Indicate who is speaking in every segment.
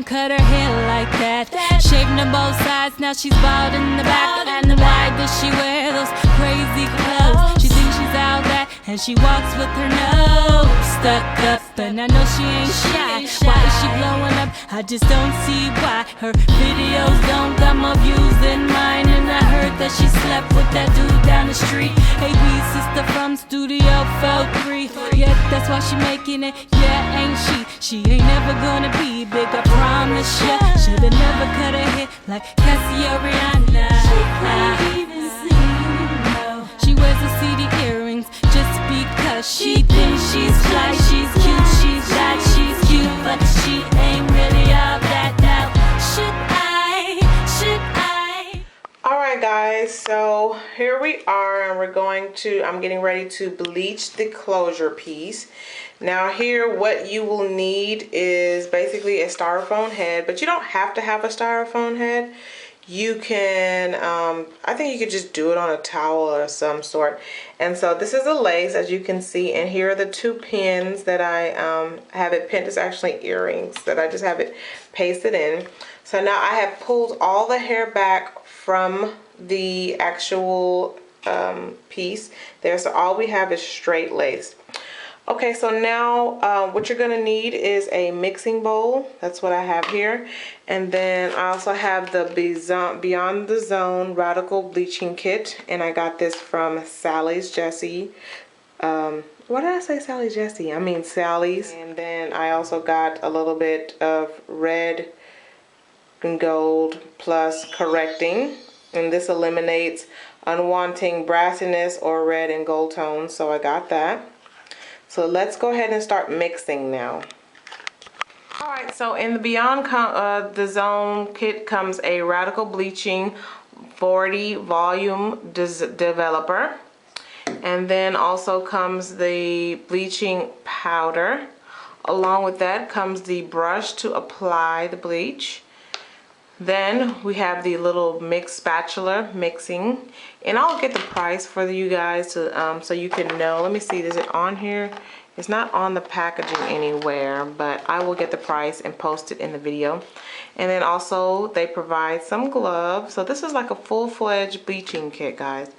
Speaker 1: cut her hair like that. Shaving on both sides, now she's bald in the back. And why does she wear those crazy clothes? She thinks she's out back, and she walks with her nose stuck up. And I know she ain't shy. Why is she blowing up? I just don't see why. Her videos don't got more views than mine. And I heard that she slept with that dude down the street. AB sister from Studio 43. Yeah, that's why she making it. Yeah, ain't she? She ain't never gonna be big, I promise ya. Shoulda never cut her hair like Cassie or Rihanna. She can't even sing, no. She wears the CD earrings just because she thinks she's fly. She's cute, she's hot, she's cute, but she ain't really all that now. Should I?
Speaker 2: Alright guys, so here we are, and I'm getting ready to bleach the closure piece. Now here what you will need is basically a styrofoam head, but you don't have to have a styrofoam head. You can, I think you could just do it on a towel or some sort. And so this is a lace, as you can see, and here are the two pins that I have it pinned. It's actually earrings that I just have it pasted in. So now I have pulled all the hair back from the actual piece there, so all we have is straight lace. Okay, so now what you're gonna need is a mixing bowl. That's what I have here. And then I also have the Beyond the Zone Radical Bleaching Kit, and I got this from Sally's Jessie. What did I say, Sally's Jessie? I mean Sally's. And then I also got a little bit of red and gold plus correcting, and this eliminates unwanted brassiness or red and gold tones, so I got that. So let's go ahead and start mixing now. Alright, so in the Beyond the Zone kit comes a Radical Bleaching 40 volume developer, and then also comes the bleaching powder. Along with that comes the brush to apply the bleach. Then we have the little mix spatula mixing, and I'll get the price for you guys to so you can know. Let me see, is it on here? It's not on the packaging anywhere, but I will get the price and post it in the video. And then also they provide some gloves. So this is like a full-fledged bleaching kit, guys.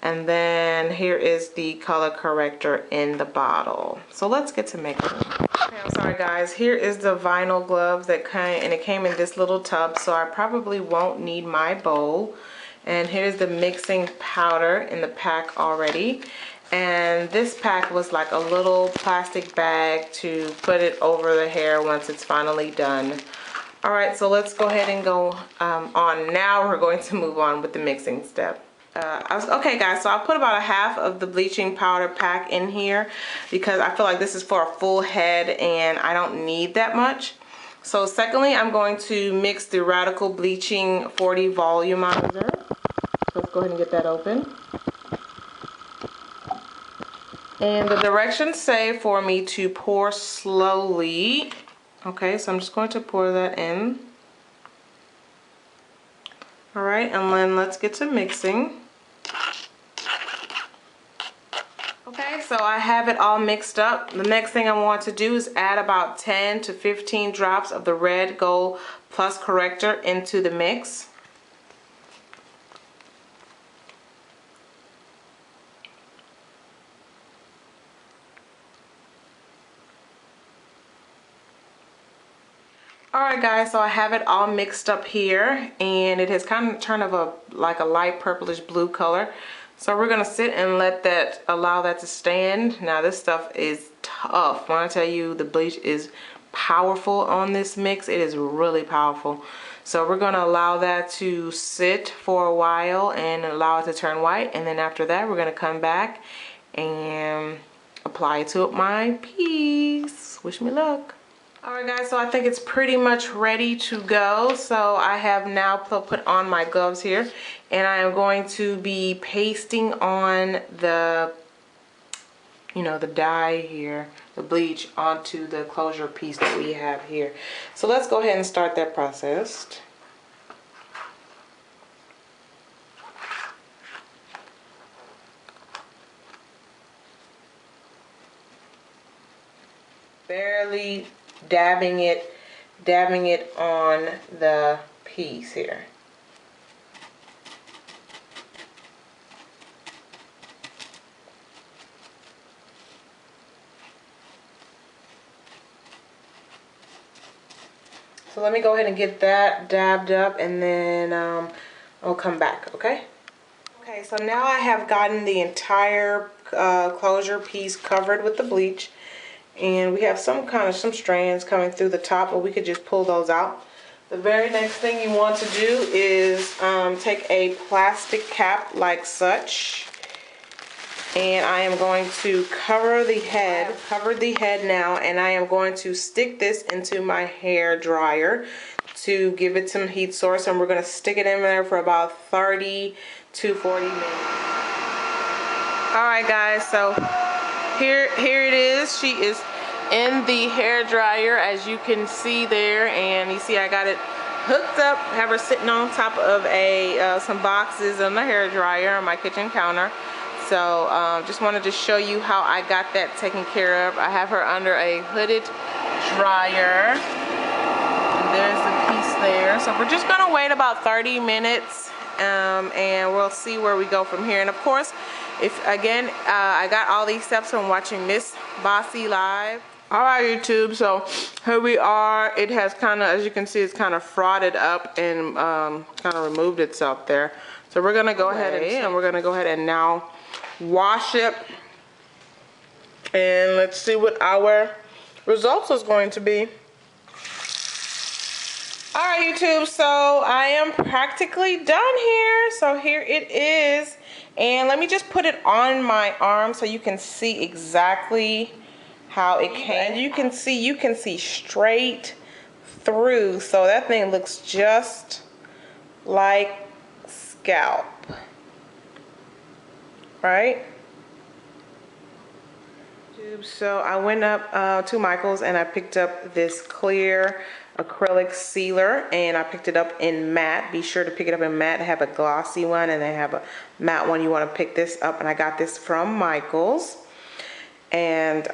Speaker 2: And then here is the color corrector in the bottle. So let's get to mixing. Okay, I'm sorry guys, here is the vinyl gloves that came in this little tub, so I probably won't need my bowl. And here's the mixing powder in the pack already. And this pack was like a little plastic bag to put it over the hair once it's finally done. Alright, so let's go ahead and go on. Now we're going to move on with the mixing step. Okay guys, so I put about a half of the bleaching powder pack in here because I feel like this is for a full head and I don't need that much. So secondly, I'm going to mix the Radical Bleaching 40 Volumizer. Let's go ahead and get that open. And the directions say for me to pour slowly. Okay, so I'm just going to pour that in. Alright, and then let's get to mixing. Okay, so I have it all mixed up. The next thing I want to do is add about 10 to 15 drops of the red gold plus corrector into the mix. Alright guys, so I have it all mixed up here, and it has kind of turned of like a light purplish blue color. So we're gonna sit and allow that to stand. Now this stuff is tough. When I tell you the bleach is powerful on this mix, it is really powerful. So we're gonna allow that to sit for a while and allow it to turn white, and then after that we're gonna come back and apply it to my piece. Wish me luck. Alright guys, so I think it's pretty much ready to go. So I have now put on my gloves here, and I am going to be pasting on the, the dye here, the bleach, onto the closure piece that we have here. So let's go ahead and start that process. Barely dabbing it dabbing it on the piece here. So let me go ahead and get that dabbed up, and then I'll come back, okay? Okay, so now I have gotten the entire closure piece covered with the bleach, and we have some strands coming through the top, but we could just pull those out. The very next thing you want to do is take a plastic cap like such, and I am going to cover the head. I've covered the head now, and I am going to stick this into my hair dryer to give it some heat source, and we're going to stick it in there for about 30 to 40 minutes. Alright guys, so here it is. She is in the hair dryer, as you can see there, and you see I got it hooked up, have her sitting on top of some boxes on the hair dryer on my kitchen counter. So just wanted to show you how I got that taken care of. I have her under a hooded dryer. And there's the piece there. So we're just gonna wait about 30 minutes and we'll see where we go from here. And of course, if again, I got all these steps from watching Miss Bossy live. All right, YouTube, so here we are. It has kind of, as you can see, it's kind of frotted up and kind of removed itself there. So we're gonna go ahead and we're gonna go ahead and now wash it, and let's see what our results is going to be. All right, YouTube, so I am practically done here. So here it is, and let me just put it on my arm so you can see exactly how it came. And you can see straight through, so that thing looks just like scalp. Right? So I went up to Michael's and I picked up this clear acrylic sealer, and I picked it up in matte. Be sure to pick it up in matte. They have a glossy one and they have a matte one. You want to pick this up, and I got this from Michael's. And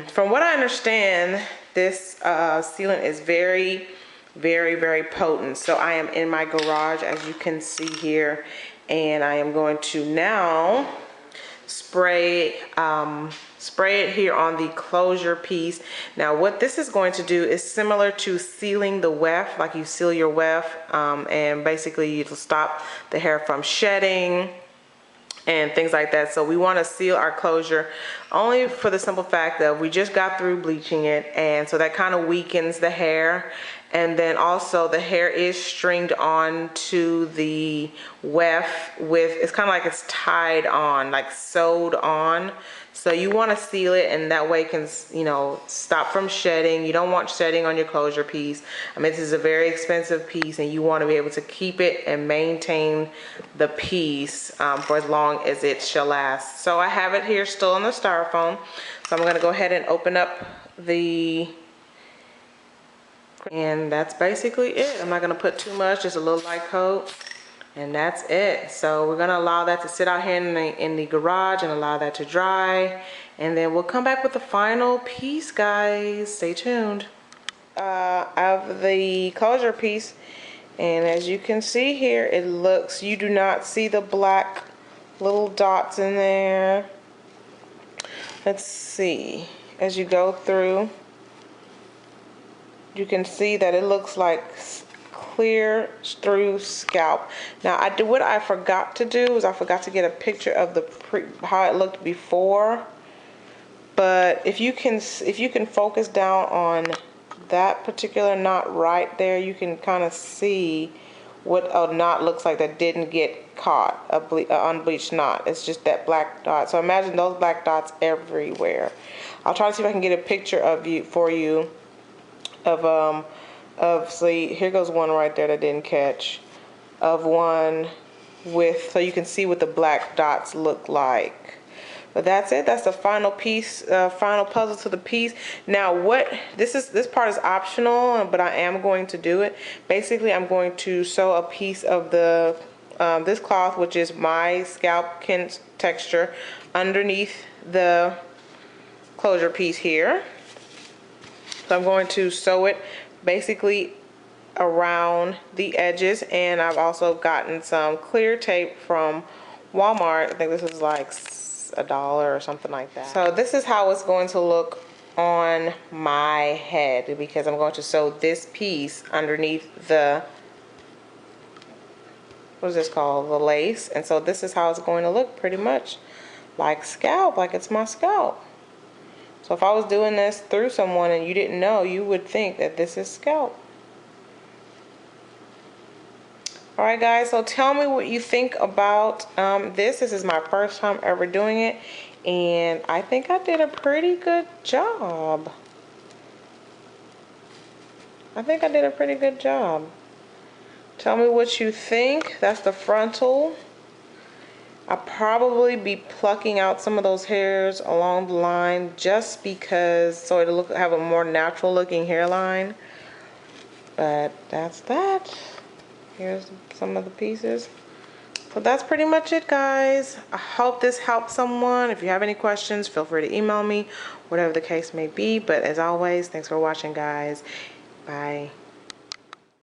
Speaker 2: from what I understand, this sealant is very, very, very potent. So I am in my garage, as you can see here, and I am going to now spray it here on the closure piece. Now what this is going to do is similar to sealing the weft, like you seal your weft, and basically it'll stop the hair from shedding and things like that. So we want to seal our closure only for the simple fact that we just got through bleaching it, and so that kind of weakens the hair. And then also the hair is stringed on to the weft with, it's kind of like it's tied on, like sewed on. So you want to seal it, and that way it can, you know, stop from shedding. You don't want shedding on your closure piece. I mean, this is a very expensive piece, and you want to be able to keep it and maintain the piece for as long as it shall last. So I have it here still in the styrofoam. So I'm going to go ahead and open up the, and that's basically it. I'm not going to put too much, just a little light coat, and that's it. So we're going to allow that to sit out here in the garage and allow that to dry, and then we'll come back with the final piece, guys. Stay tuned. Of the closure piece, and as you can see here, it looks, you do not see the black little dots in there. Let's see, as you go through, you can see that it looks like clear through scalp. Now what I forgot to do is I forgot to get a picture of how it looked before, but if you can focus down on that particular knot right there, you can kind of see what a knot looks like that didn't get caught, an unbleached knot. It's just that black dot. So imagine those black dots everywhere. I'll try to see if I can get a picture of you of see, here goes one right there that didn't catch, of one with, so you can see what the black dots look like. But that's it. That's the final piece, final puzzle to the piece. Now this part is optional, but I am going to do it. Basically, I'm going to sew a piece of the this cloth, which is my scalp texture, underneath the closure piece here. So I'm going to sew it basically around the edges, and I've also gotten some clear tape from Walmart. I think this is like $1 or something like that. So this is how it's going to look on my head, because I'm going to sew this piece underneath the, what is this called, the lace. And so this is how it's going to look, pretty much like scalp, like it's my scalp. So if I was doing this through someone and you didn't know, you would think that this is scalp. Alright guys, so tell me what you think about this. This is my first time ever doing it, and I think I did a pretty good job. I think I did a pretty good job. Tell me what you think. That's the frontal. I'll probably be plucking out some of those hairs along the line just because, so it'll have a more natural looking hairline. But that's that. Here's some of the pieces. So that's pretty much it, guys. I hope this helped someone. If you have any questions, feel free to email me, whatever the case may be. But as always, thanks for watching, guys. Bye.